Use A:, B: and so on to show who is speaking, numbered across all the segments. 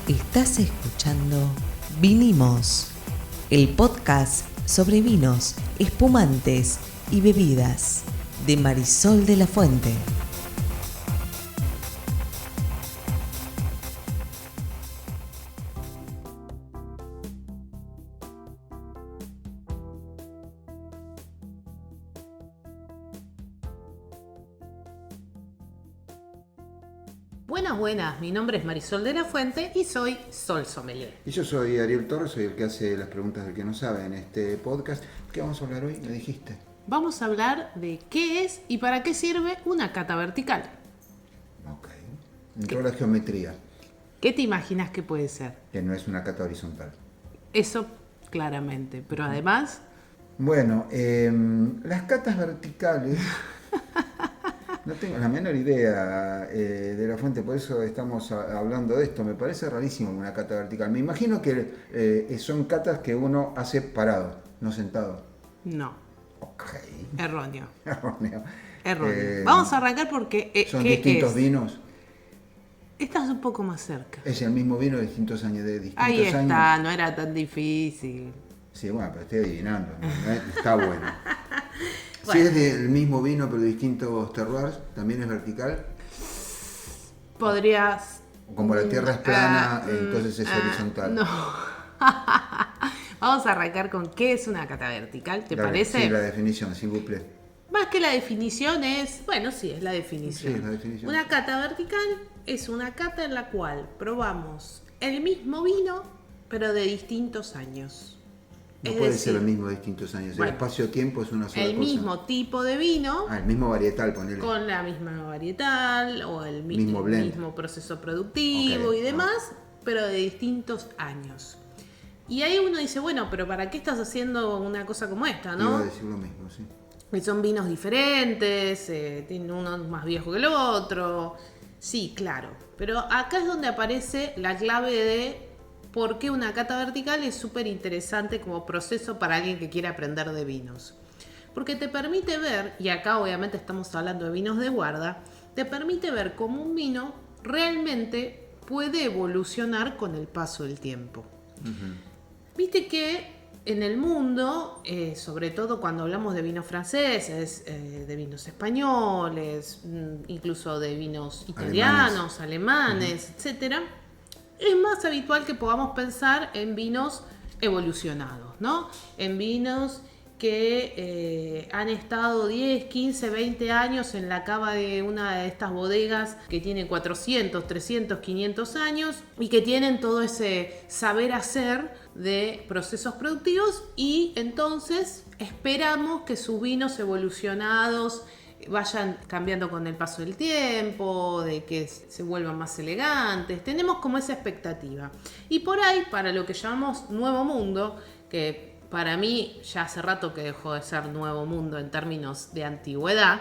A: Estás escuchando Vinimos, el podcast sobre vinos, espumantes y bebidas de Marisol de la Fuente.
B: Buenas, mi nombre es Marisol de la Fuente y soy Sol Sommelier.
C: Y yo soy Ariel Torres, soy el que hace las preguntas del que no sabe en este podcast. ¿Qué vamos a hablar hoy? Me dijiste.
B: Vamos a hablar de qué es y para qué sirve una cata vertical.
C: Ok. Entró la geometría,
B: ¿Qué te imaginas que puede ser?
C: que no es una cata horizontal.
B: Eso claramente, pero además...
C: Bueno, las catas verticales, no tengo la menor idea de la fuente, por eso estamos hablando de esto. Me parece rarísimo una cata vertical. Me imagino que son catas que uno hace parado, no sentado.
B: No,
C: Ok.
B: erróneo.
C: Erróneo.
B: Vamos a arrancar porque...
C: ¿Son
B: ¿qué
C: distintos
B: es?
C: vinos?
B: Estás un poco más cerca.
C: Es el mismo vino de distintos años.
B: Ahí está, no era tan difícil.
C: Sí, bueno, pero estoy adivinando. ¿No? Está bueno. Si
B: Bueno.
C: es del mismo vino pero de distintos terroirs, ¿también es vertical?
B: Podrías...
C: Como la tierra es plana, entonces es horizontal.
B: No. Vamos a arrancar con qué es una cata vertical, ¿te parece?
C: Sí, la definición, s'il vous plaît.
B: Más que la definición es... Bueno, sí, es la definición.
C: Sí, es la definición.
B: Una cata vertical es una cata en la cual probamos el mismo vino, pero de distintos años.
C: No
B: Es
C: puede
B: decir,
C: ser el mismo de distintos años.
B: bueno,
C: El espacio-tiempo es una sola
B: el
C: cosa.
B: mismo tipo de vino,
C: El mismo varietal, ponele.
B: con la misma varietal o el
C: Mismo blend.
B: mismo proceso productivo
C: Ok,
B: y demás, pero de distintos años. Y ahí uno dice, bueno, pero ¿para qué estás haciendo una cosa como esta,
C: Iba
B: no?
C: a decir lo mismo, sí.
B: Y son vinos diferentes, tiene uno más viejo que el otro. Sí, claro. Pero acá es donde aparece la clave de por qué una cata vertical es súper interesante como proceso para alguien que quiere aprender de vinos. Porque te permite ver, y acá obviamente estamos hablando de vinos de guarda, te permite ver cómo un vino realmente puede evolucionar con el paso del tiempo. Viste que en el mundo, sobre todo cuando hablamos de vinos franceses, de vinos españoles, incluso de vinos italianos, alemanes, etcétera, es más habitual que podamos pensar en vinos evolucionados, ¿no? En vinos que han estado 10, 15, 20 años en la cava de una de estas bodegas que tiene 400, 300, 500 años y que tienen todo ese saber hacer de procesos productivos, y entonces esperamos que sus vinos evolucionados vayan cambiando con el paso del tiempo, de que se vuelvan más elegantes. Tenemos como esa expectativa. Y por ahí, para lo que llamamos Nuevo Mundo, que para mí ya hace rato que dejó de ser Nuevo Mundo en términos de antigüedad,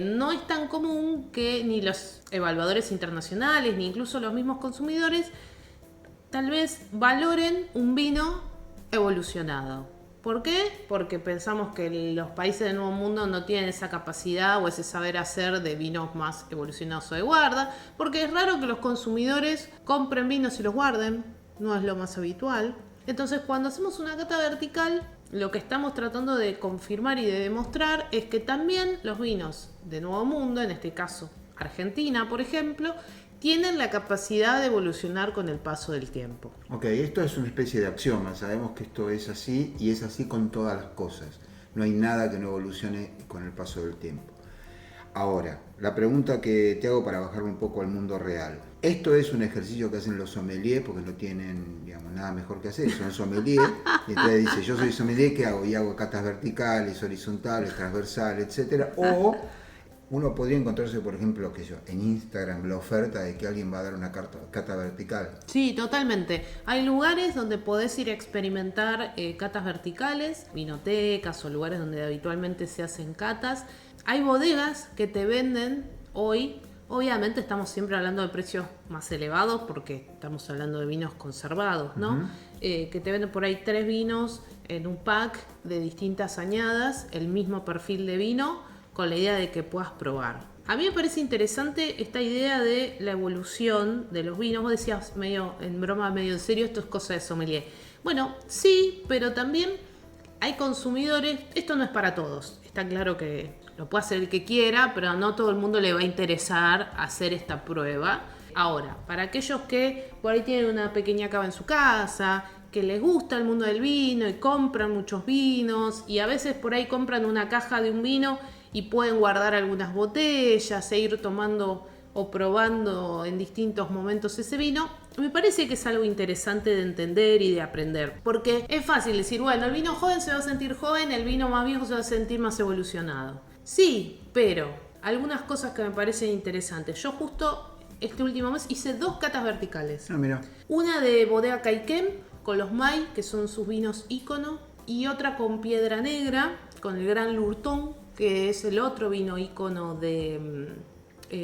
B: no es tan común que ni los evaluadores internacionales, ni incluso los mismos consumidores, tal vez valoren un vino evolucionado. ¿Por qué? Porque pensamos que los países del Nuevo Mundo no tienen esa capacidad o ese saber hacer de vinos más evolucionados o de guarda, porque es raro que los consumidores compren vinos y los guarden, no es lo más habitual. Entonces, cuando hacemos una cata vertical, lo que estamos tratando de confirmar y de demostrar es que también los vinos de Nuevo Mundo, en este caso Argentina, por ejemplo, tienen la capacidad de evolucionar con el paso del tiempo.
C: Ok, esto es una especie de axioma. Sabemos que esto es así y es así con todas las cosas. No hay nada que no evolucione con el paso del tiempo. Ahora, la pregunta que te hago para bajarme un poco al mundo real. Esto es un ejercicio que hacen los sommeliers porque no tienen, digamos, nada mejor que hacer. Son sommeliers y entonces dice, yo soy sommelier, ¿qué hago? Y hago catas verticales, horizontales, transversales, etcétera. O uno podría encontrarse, por ejemplo, que yo, en Instagram la oferta de que alguien va a dar una cata vertical.
B: Sí, totalmente. Hay lugares donde podés ir a experimentar catas verticales, vinotecas o lugares donde habitualmente se hacen catas. Hay bodegas que te venden hoy, obviamente estamos siempre hablando de precios más elevados porque estamos hablando de vinos conservados, ¿no? Que te venden por ahí 3 vinos en un pack de distintas añadas, el mismo perfil de vino, con la idea de que puedas probar. A mí me parece interesante esta idea de la evolución de los vinos. Vos decías medio en broma, medio en serio, esto es cosa de sommelier. Bueno, sí, pero también hay consumidores, esto no es para todos. Está claro que lo puede hacer el que quiera, pero no todo el mundo le va a interesar hacer esta prueba. Ahora, para aquellos que por ahí tienen una pequeña cava en su casa, que les gusta el mundo del vino y compran muchos vinos y a veces por ahí compran una caja de un vino y pueden guardar algunas botellas e ir tomando o probando en distintos momentos ese vino, me parece que es algo interesante de entender y de aprender. Porque es fácil decir, bueno, el vino joven se va a sentir joven, el vino más viejo se va a sentir más evolucionado. Sí, pero algunas cosas que me parecen interesantes. Yo justo este último mes hice 2 catas verticales.
C: Mira.
B: Una de Bodega Caiquén, con los May, que son sus vinos ícono, y otra con Piedra Negra, con el Gran Lurton, que es el otro vino ícono de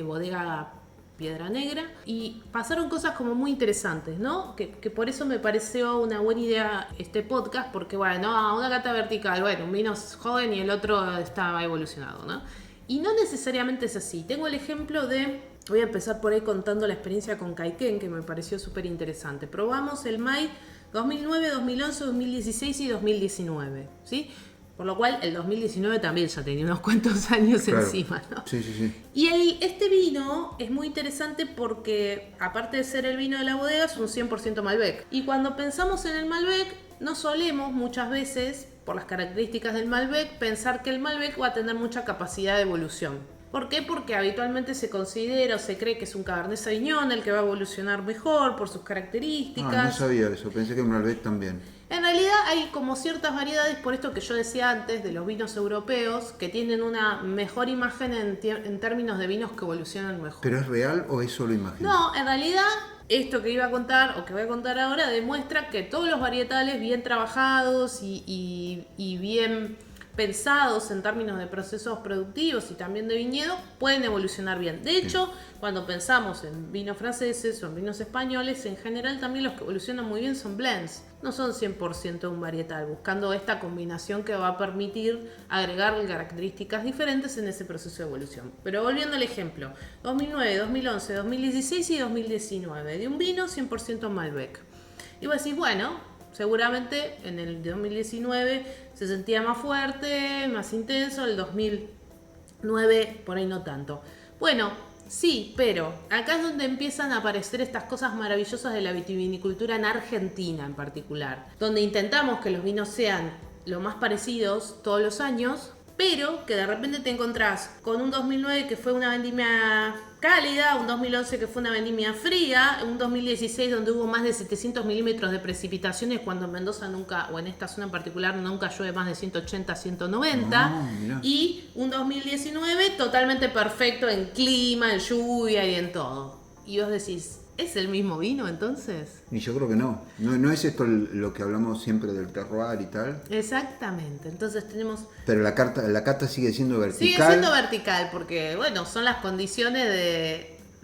B: Bodega Piedra Negra. Y pasaron cosas como muy interesantes, ¿no? Que por eso me pareció una buena idea este podcast, porque bueno, una cata vertical, bueno, un vino es joven y el otro está evolucionado, ¿no? Y no necesariamente es así. Tengo el ejemplo de... Voy a empezar por ahí contando la experiencia con Caiquén, que me pareció súper interesante. Probamos el May 2009, 2011, 2016 y 2019, ¿sí? Por lo cual el 2019 también ya tenía unos cuantos años encima, ¿no?
C: Sí, sí, sí.
B: Y este vino es muy interesante porque, aparte de ser el vino de la bodega, es un 100% Malbec. Y cuando pensamos en el Malbec, no solemos muchas veces, por las características del Malbec, pensar que el Malbec va a tener mucha capacidad de evolución. ¿Por qué? Porque habitualmente se considera o se cree que es un Cabernet Sauvignon el que va a evolucionar mejor por sus características.
C: No sabía eso, pensé que un Malbec también.
B: En realidad hay como ciertas variedades, por esto que yo decía antes, de los vinos europeos, que tienen una mejor imagen en términos de vinos que evolucionan mejor.
C: ¿Pero es real o es solo imagen?
B: No, en realidad esto que iba a contar o que voy a contar ahora demuestra que todos los varietales bien trabajados y bien pensados en términos de procesos productivos y también de viñedo, pueden evolucionar bien. De hecho, cuando pensamos en vinos franceses o en vinos españoles, en general también los que evolucionan muy bien son blends. No son 100% un varietal, buscando esta combinación que va a permitir agregar características diferentes en ese proceso de evolución. Pero volviendo al ejemplo, 2009, 2011, 2016 y 2019, de un vino 100% Malbec. Y vos decís, bueno, seguramente en el 2019 se sentía más fuerte, más intenso, el 2009 por ahí no tanto. Bueno, sí, pero acá es donde empiezan a aparecer estas cosas maravillosas de la vitivinicultura en Argentina en particular, donde intentamos que los vinos sean lo más parecidos todos los años, pero que de repente te encontrás con un 2009 que fue una vendimia cálida, un 2011 que fue una vendimia fría, un 2016 donde hubo más de 700 milímetros de precipitaciones cuando en Mendoza nunca, o en esta zona en particular, nunca llueve más de 180, 190, y un 2019 totalmente perfecto en clima, en lluvia y en todo. Y vos decís, ¿es el mismo vino entonces?
C: Y yo creo que no. No es esto lo que hablamos siempre del terroir y tal.
B: Exactamente, entonces tenemos...
C: Pero la cata sigue siendo vertical.
B: Sigue siendo vertical porque, bueno, son las condiciones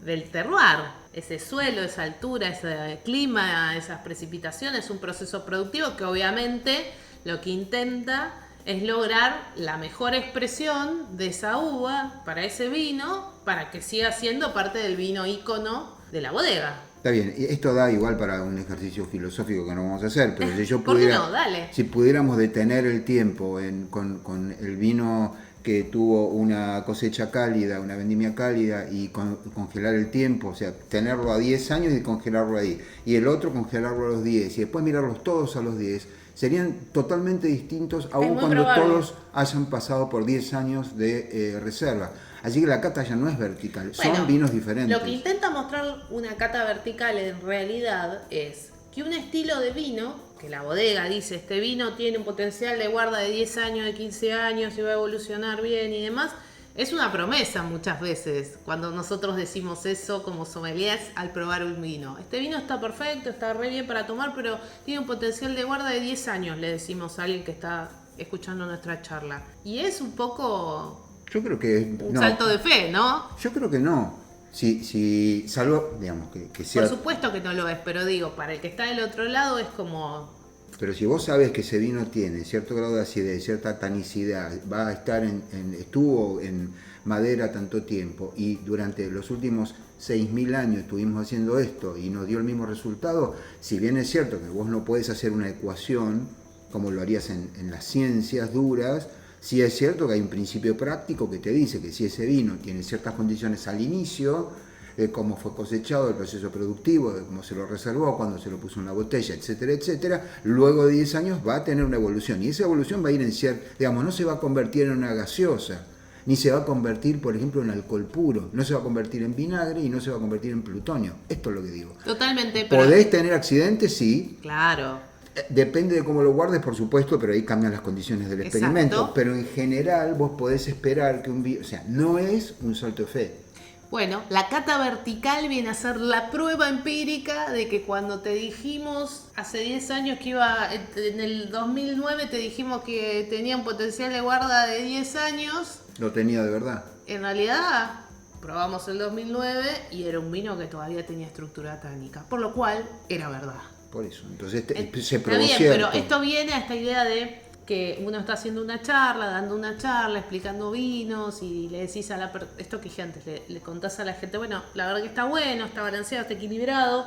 B: del terroir. Ese suelo, esa altura, ese clima, esas precipitaciones, un proceso productivo que obviamente lo que intenta es lograr la mejor expresión de esa uva para ese vino, para que siga siendo parte del vino ícono de la bodega.
C: Está bien, esto da igual para un ejercicio filosófico que no vamos a hacer, pero si yo
B: ¿Por qué
C: pudiera,
B: no? Dale.
C: si pudiéramos detener el tiempo con el vino que tuvo una cosecha cálida, una vendimia cálida y congelar el tiempo, o sea, tenerlo a 10 años y congelarlo ahí, y el otro congelarlo a los 10 y después mirarlos todos a los 10, serían totalmente distintos aun cuando
B: probable.
C: todos hayan pasado por 10 años de reserva. Así que la cata ya no es vertical,
B: Bueno,
C: son vinos diferentes.
B: Lo que intenta mostrar una cata vertical en realidad es que un estilo de vino, que la bodega dice, este vino tiene un potencial de guarda de 10 años, de 15 años y va a evolucionar bien y demás, es una promesa muchas veces cuando nosotros decimos eso como sommeliers al probar un vino. Este vino está perfecto, está re bien para tomar, pero tiene un potencial de guarda de 10 años, le decimos a alguien que está escuchando nuestra charla. Y es un poco...
C: Yo creo que
B: un salto de fe, ¿no?
C: Yo creo que no. Si salvo, digamos, que sea...
B: Por supuesto que no lo es, pero digo, para el que está del otro lado es como...
C: Pero si vos sabés que ese vino tiene cierto grado de acidez, cierta tanicidad, va a estar estuvo en madera tanto tiempo y durante los últimos 6.000 años estuvimos haciendo esto y nos dio el mismo resultado, si bien es cierto que vos no podés hacer una ecuación como lo harías en las ciencias duras, sí es cierto que hay un principio práctico que te dice que si ese vino tiene ciertas condiciones al inicio, de cómo fue cosechado, el proceso productivo, de cómo se lo reservó, cuándo se lo puso en una botella, etcétera, etcétera, luego de 10 años va a tener una evolución. Y esa evolución va a ir en digamos, no se va a convertir en una gaseosa, ni se va a convertir, por ejemplo, en alcohol puro, no se va a convertir en vinagre y no se va a convertir en plutonio. Esto es lo que digo.
B: Totalmente. Pero...
C: ¿Podés tener accidentes? Sí.
B: Claro.
C: Depende de cómo lo guardes, por supuesto, pero ahí cambian las condiciones del experimento.
B: Exacto.
C: Pero en general vos podés esperar que un vino, o sea, no es un salto de fe.
B: Bueno, la cata vertical viene a ser la prueba empírica de que cuando te dijimos hace 10 años que iba, en el 2009 te dijimos que tenía un potencial de guarda de 10 años.
C: Lo tenía de verdad.
B: En realidad, probamos el 2009 y era un vino que todavía tenía estructura tánica, por lo cual era verdad.
C: Por eso, entonces se
B: Está
C: probó
B: bien,
C: cierto.
B: pero esto viene a esta idea de que uno está haciendo una charla, dando una charla, explicando vinos y le decís a esto que dije antes, le contás a la gente, bueno, la verdad que está bueno, está balanceado, está equilibrado,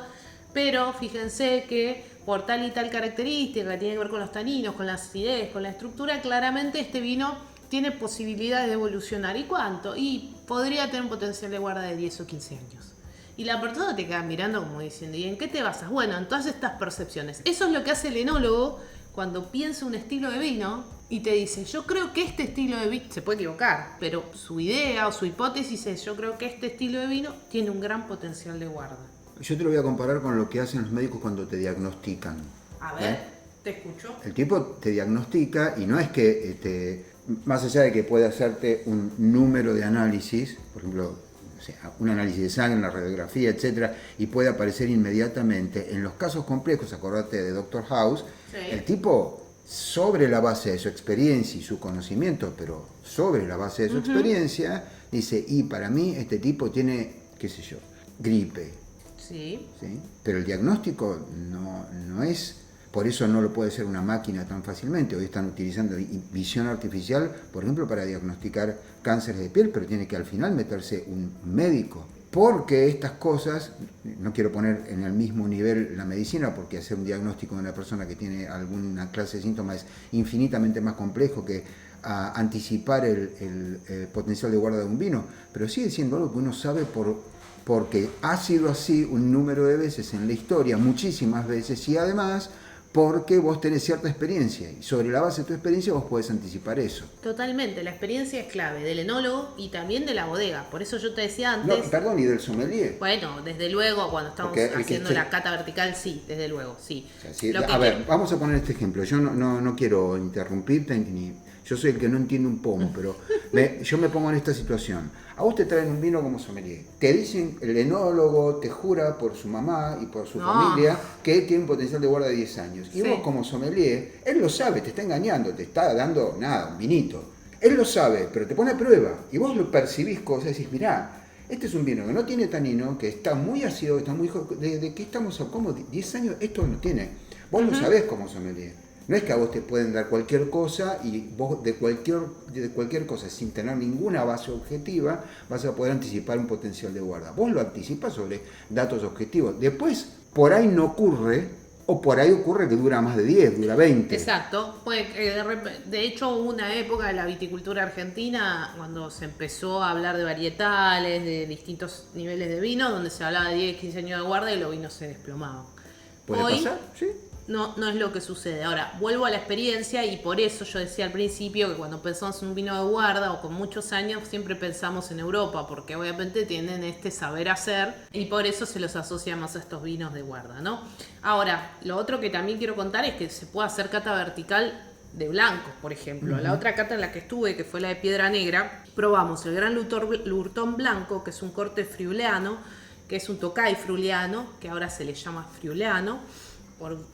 B: pero fíjense que por tal y tal característica que tiene que ver con los taninos, con la acidez, con la estructura, claramente este vino tiene posibilidades de evolucionar. ¿Y cuánto? Y podría tener un potencial de guarda de 10 o 15 años. Y la persona te queda mirando como diciendo, ¿y en qué te basas? Bueno, en todas estas percepciones. Eso es lo que hace el enólogo cuando piensa un estilo de vino y te dice, yo creo que este estilo de vino, se puede equivocar, pero su idea o su hipótesis es, yo creo que este estilo de vino tiene un gran potencial de guarda.
C: Yo te lo voy a comparar con lo que hacen los médicos cuando te diagnostican.
B: A ver, te escucho.
C: El tipo te diagnostica y no es que, más allá de que puede hacerte un número de análisis, por ejemplo, un análisis de sangre, una radiografía, etcétera, y puede aparecer inmediatamente. En los casos complejos, acordate de Dr. House, sí. El tipo, sobre la base de su experiencia y su conocimiento, pero sobre la base de su experiencia, dice, y para mí este tipo tiene, qué sé yo, gripe.
B: Sí.
C: ¿Sí? Pero el diagnóstico no es... Por eso no lo puede hacer una máquina tan fácilmente. Hoy están utilizando visión artificial, por ejemplo, para diagnosticar cánceres de piel, pero tiene que al final meterse un médico. Porque estas cosas, no quiero poner en el mismo nivel la medicina, porque hacer un diagnóstico de una persona que tiene alguna clase de síntomas es infinitamente más complejo que anticipar el potencial de guarda de un vino, pero sigue siendo algo que uno sabe porque ha sido así un número de veces en la historia, muchísimas veces, y además porque vos tenés cierta experiencia y sobre la base de tu experiencia vos podés anticipar eso.
B: Totalmente, la experiencia es clave del enólogo y también de la bodega. Por eso yo te decía antes...
C: No, perdón, y del sommelier.
B: Bueno, desde luego, cuando estamos haciendo la cata vertical, sí, desde luego, sí.
C: O sea, sí, ver, vamos a poner este ejemplo. Yo no quiero interrumpirte, yo soy el que no entiende un pomo, pero yo me pongo en esta situación. A vos te traen un vino como sommelier. Te dicen, el enólogo te jura por su mamá y por su familia que tiene un potencial de guarda de 10 años. Y vos como sommelier, él lo sabe, te está engañando, te está dando un vinito. Él lo sabe, pero te pone a prueba. Y vos lo percibís cosas y decís, mirá, este es un vino que no tiene tanino, que está muy ácido, está muy... ¿De qué estamos? ¿Cómo? 10 años, esto no tiene. Vos lo sabés como sommelier. No es que a vos te pueden dar cualquier cosa y vos de cualquier cosa sin tener ninguna base objetiva vas a poder anticipar un potencial de guarda. Vos lo anticipas sobre datos objetivos. Después, por ahí no ocurre, o por ahí ocurre que dura más de 10, dura 20.
B: Exacto. Pues, de hecho, hubo una época de la viticultura argentina cuando se empezó a hablar de varietales, de distintos niveles de vino, donde se hablaba de 10, 15 años de guarda y los vinos se desplomaban.
C: ¿Puede pasar? Sí.
B: No es lo que sucede. Ahora, vuelvo a la experiencia y por eso yo decía al principio que cuando pensamos en un vino de guarda o con muchos años siempre pensamos en Europa, porque obviamente tienen este saber hacer y por eso se los asocia más a estos vinos de guarda, ¿no? Ahora, lo otro que también quiero contar es que se puede hacer cata vertical de blancos, por ejemplo. La otra cata en la que estuve, que fue la de Piedra Negra, probamos el Gran Lurton Blanco, que es un corte friuleano, que es un Tokai friuleano, que ahora se le llama friuleano,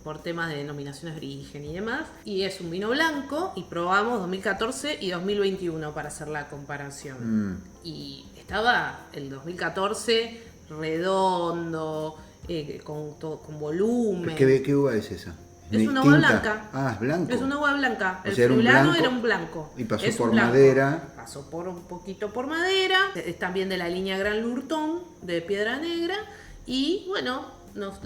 B: por temas de denominaciones de origen y demás, y es un vino blanco y probamos 2014 y 2021 para hacer la comparación. Y estaba el 2014 redondo, con volumen.
C: ¿Qué uva es esa?
B: Es una uva blanca.
C: Ah, es blanco.
B: Es una uva blanca. El
C: sea,
B: friulano era un blanco.
C: Y pasó
B: Es
C: por
B: un blanco.
C: madera.
B: Pasó por un poquito por madera. Es también de la línea Gran Lurton de Piedra Negra. Y bueno, nos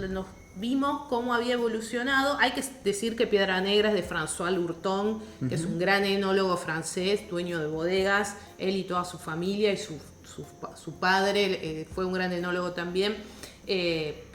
B: vimos cómo había evolucionado. Hay que decir que Piedra Negra es de François Lurton, que es un gran enólogo francés, dueño de bodegas. Él y toda su familia y su padre fue un gran enólogo también.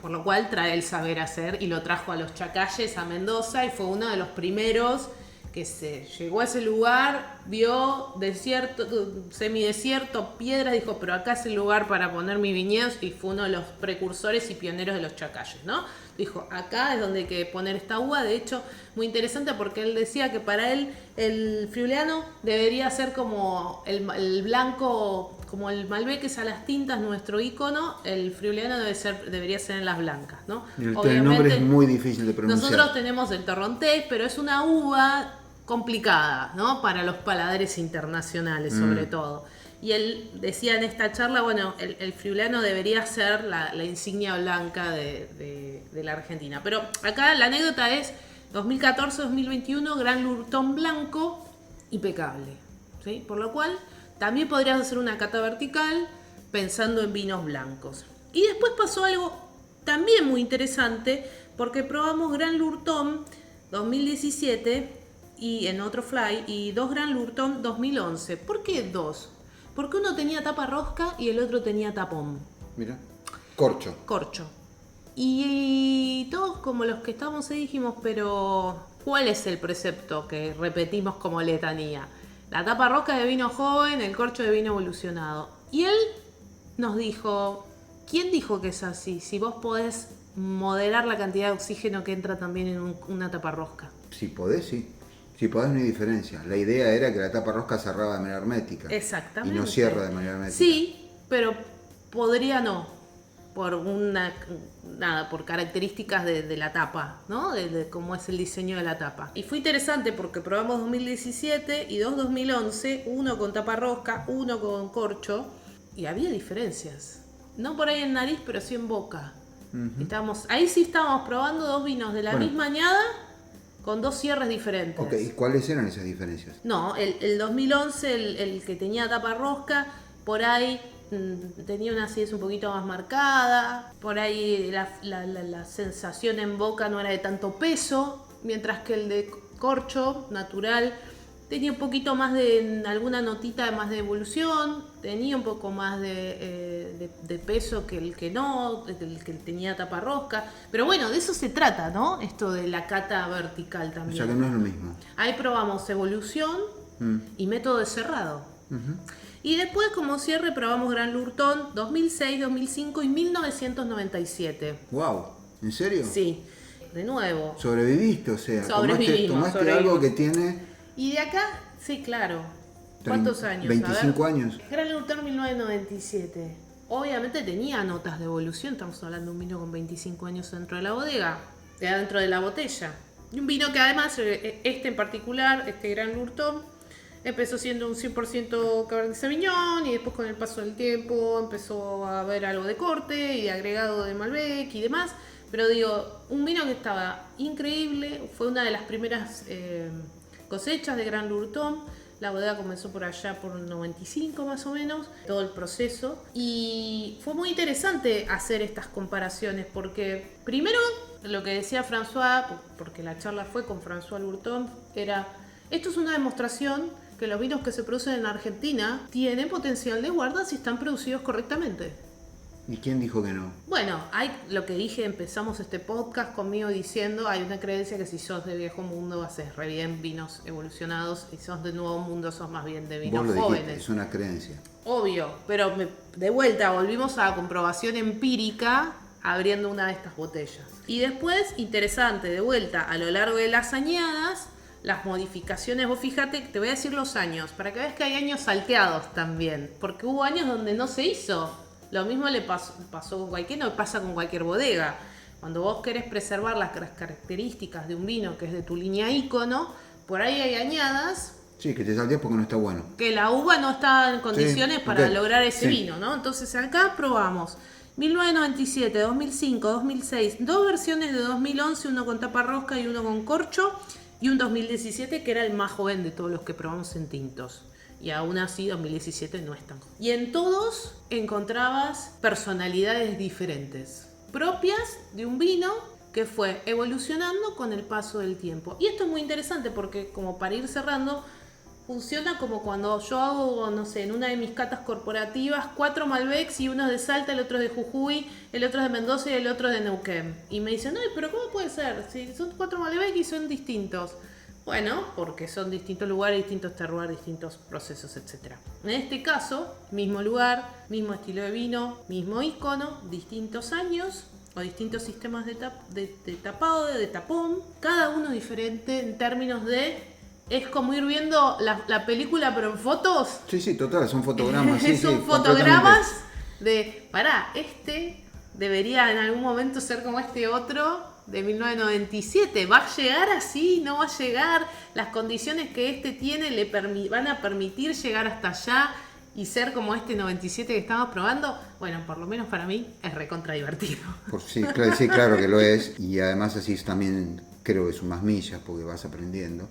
B: Por lo cual trae el saber hacer y lo trajo a los Chacalles, a Mendoza, y fue uno de los primeros que se llegó a ese lugar, vio desierto, semidesierto, piedras, dijo, pero acá es el lugar para poner mis viñedos, y fue uno de los precursores y pioneros de los Chacalles, ¿no? Dijo, acá es donde hay que poner esta uva. De hecho, muy interesante porque él decía que para él el friulano debería ser como el blanco, como el Malbec es a las tintas, nuestro ícono, el friulano debería ser en las blancas, ¿no?
C: El nombre es muy difícil de pronunciar.
B: Nosotros tenemos el Torrontés, pero es una uva complicada, ¿no? Para los paladares internacionales, sobre todo. Y él decía en esta charla, bueno, el friulano debería ser la insignia blanca de la Argentina. Pero acá la anécdota es 2014-2021, Gran Lurton blanco, impecable, ¿sí? Por lo cual también podrías hacer una cata vertical pensando en vinos blancos. Y después pasó algo también muy interesante, porque probamos Gran Lurton 2017 y en otro fly, y 2 Gran Lurton 2011. ¿Por qué 2? Porque uno tenía tapa rosca y el otro tenía tapón.
C: Mira, corcho.
B: Y todos como los que estábamos ahí dijimos, pero ¿cuál es el precepto que repetimos como letanía? La tapa rosca de vino joven, el corcho de vino evolucionado. Y él nos dijo, ¿quién dijo que es así? Si vos podés moderar la cantidad de oxígeno que entra también en una tapa rosca.
C: Si podés, sí. Si podés, no hay diferencia. La idea era que la tapa rosca cerraba de manera hermética.
B: Exactamente.
C: Y no cierra de manera hermética.
B: Sí, pero podría no. Por características de la tapa, ¿no? De cómo es el diseño de la tapa. Y fue interesante porque probamos 2017 y 2011, uno con tapa rosca, uno con corcho, y había diferencias. No por ahí en nariz, pero sí en boca. Ahí sí estábamos probando 2 vinos de la misma añada con 2 cierres diferentes.
C: Ok, ¿y cuáles eran esas diferencias?
B: No, el 2011, el que tenía tapa rosca, por ahí tenía una acidez un poquito más marcada, por ahí la sensación en boca no era de tanto peso, mientras que el de corcho natural tenía un poquito más de alguna notita más de evolución, tenía un poco más de peso que el que no, el que tenía tapa rosca. Pero bueno, de eso se trata, ¿no? Esto de la cata vertical también.
C: O sea que no es lo mismo.
B: Ahí probamos evolución y método de cerrado. Y después, como cierre, probamos Gran Lurton 2006, 2005 y 1997.
C: ¡Wow! ¿En serio?
B: Sí, de nuevo.
C: Sobreviviste, o sea, tomaste algo que tiene...
B: Y de acá, sí, claro. ¿Cuántos años?
C: 25 años.
B: Gran Lurton 1997. Obviamente tenía notas de evolución, estamos hablando de un vino con 25 años dentro de la bodega, dentro de la botella. Y un vino que además, este en particular, este Gran Lurton, empezó siendo un 100% Cabernet Sauvignon y después con el paso del tiempo empezó a haber algo de corte y de agregado de Malbec y demás. Pero digo, un vino que estaba increíble, fue una de las primeras cosechas de Gran Lurton. La bodega comenzó por allá por el 95 más o menos, todo el proceso. Y fue muy interesante hacer estas comparaciones porque primero lo que decía François, porque la charla fue con François Lurton, era esto es una demostración que los vinos que se producen en Argentina tienen potencial de guarda si están producidos correctamente.
C: ¿Y quién dijo que no?
B: Bueno, hay lo que dije, empezamos este podcast conmigo diciendo, hay una creencia que si sos de viejo mundo haces re bien vinos evolucionados y sos de nuevo mundo sos más bien de vinos
C: Vos lo
B: jóvenes.
C: dijiste, es una creencia.
B: Obvio, pero de vuelta volvimos a la comprobación empírica abriendo una de estas botellas. Y después, interesante, de vuelta, a lo largo de las añadas, las modificaciones, vos fíjate, te voy a decir los años, para que veas que hay años salteados también, porque hubo años donde no se hizo. Lo mismo le pasó con cualquier, no pasa con cualquier bodega. Cuando vos querés preservar las características de un vino que es de tu línea ícono, por ahí hay añadas.
C: Sí, que te salteas porque no está bueno.
B: Que la uva no está en condiciones para
C: ok.
B: lograr ese vino, ¿no? Entonces acá probamos 1997, 2005, 2006, 2 versiones de 2011, uno con tapa rosca y uno con corcho, y un 2017 que era el más joven de todos los que probamos en tintos. Y aún así 2017 no es tan joven. Y en todos encontrabas personalidades diferentes, propias de un vino que fue evolucionando con el paso del tiempo. Y esto es muy interesante porque, como para ir cerrando, funciona como cuando yo hago, no sé, en una de mis catas corporativas, 4 Malbecs y uno es de Salta, el otro es de Jujuy, el otro es de Mendoza y el otro es de Neuquén. Y me dicen, no, pero ¿cómo puede ser? Si son 4 Malbecs y son distintos. Bueno, porque son distintos lugares, distintos terroirs, distintos procesos, etc. En este caso, mismo lugar, mismo estilo de vino, mismo icono, distintos años o distintos sistemas de tapado, de tapón, cada uno diferente en términos de... Es como ir viendo la película pero en fotos.
C: Sí, total, son fotogramas.
B: Son fotogramas de, este debería en algún momento ser como este otro de 1997. ¿Va a llegar así? ¿No va a llegar? Las condiciones que este tiene van a permitir llegar hasta allá y ser como este 97 que estamos probando. Bueno, por lo menos para mí es recontra divertido.
C: Sí, claro que lo es. Y además así también creo que sumas millas porque vas aprendiendo.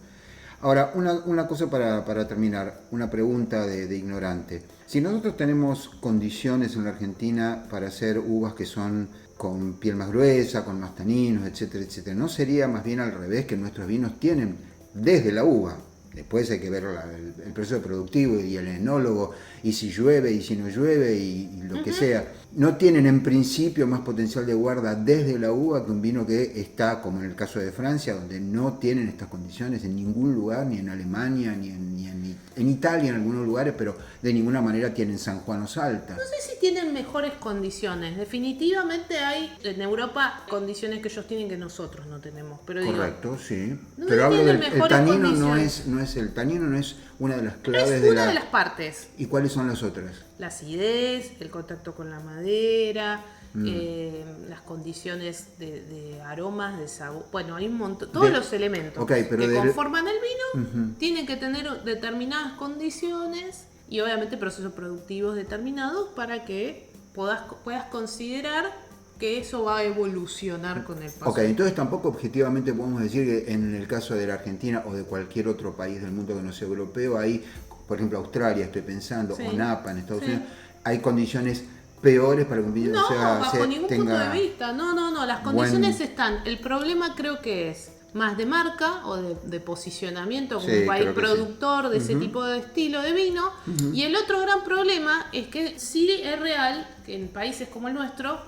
C: Ahora, una cosa para terminar, una pregunta de ignorante. Si nosotros tenemos condiciones en la Argentina para hacer uvas que son con piel más gruesa, con más taninos, etcétera, etcétera, ¿no sería más bien al revés que nuestros vinos tienen desde la uva? Después hay que ver el proceso productivo y el enólogo, y si llueve y si no llueve y lo que sea. No tienen en principio más potencial de guarda desde la uva que un vino que está, como en el caso de Francia, donde no tienen estas condiciones en ningún lugar, ni en Alemania, ni en Italia, en algunos lugares, pero de ninguna manera tienen San Juan o Salta.
B: No sé si tienen mejores condiciones. Definitivamente hay en Europa condiciones que ellos tienen que nosotros no tenemos. Pero
C: correcto, sí.
B: No,
C: pero hablo del tanino, el tanino no es una de las claves
B: es una de las partes.
C: ¿Y cuáles son las otras?
B: La acidez, el contacto con la madera, las condiciones de aromas, de sabor. Bueno, hay un montón, todos los elementos que conforman el vino tienen que tener determinadas condiciones y obviamente procesos productivos determinados para que puedas considerar que eso va a evolucionar con el paso.
C: Ok, entonces tampoco objetivamente podemos decir que en el caso de la Argentina o de cualquier otro país del mundo que no sea europeo, hay, por ejemplo, Australia, estoy pensando, o Napa en Estados Unidos, hay condiciones peores para que un vino
B: bajo ningún punto de vista. No, las condiciones están. El problema creo que es más de marca o de posicionamiento como un país productor de ese tipo de estilo de vino. Y el otro gran problema es que sí es real que en países como el nuestro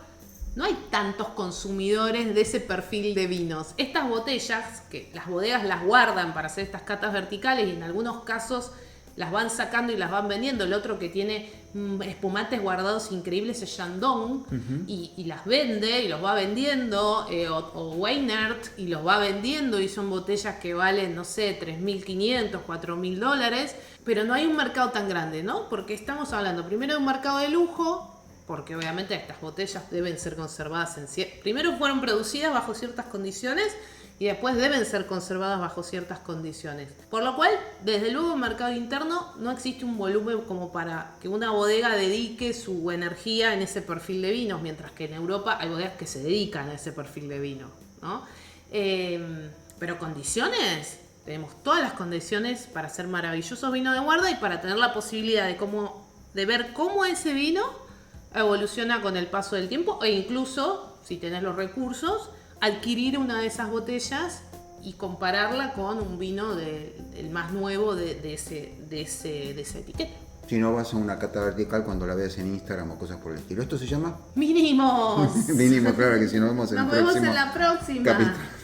B: no hay tantos consumidores de ese perfil de vinos. Estas botellas, que las bodegas las guardan para hacer estas catas verticales y en algunos casos las van sacando y las van vendiendo. El otro que tiene espumantes guardados increíbles es Chandon y las vende y los va vendiendo, o Weinert y los va vendiendo y son botellas que valen, no sé, $3.500, $4.000, pero no hay un mercado tan grande, ¿no? Porque estamos hablando primero de un mercado de lujo, porque obviamente estas botellas deben ser conservadas primero fueron producidas bajo ciertas condiciones y después deben ser conservadas bajo ciertas condiciones. Por lo cual, desde luego en mercado interno no existe un volumen como para que una bodega dedique su energía en ese perfil de vinos, mientras que en Europa hay bodegas que se dedican a ese perfil de vino, ¿no? Pero condiciones, tenemos todas las condiciones para hacer maravillosos vinos de guarda y para tener la posibilidad de ver cómo ese vino evoluciona con el paso del tiempo e incluso, si tenés los recursos, adquirir una de esas botellas y compararla con un vino el más nuevo de esa etiqueta.
C: Si no, vas a una cata vertical cuando la veas en Instagram o cosas por el estilo. ¿Esto se llama?
B: ¡Vinimos!
C: Vinimos, claro que si nos vemos en
B: la próxima.
C: Capítulo.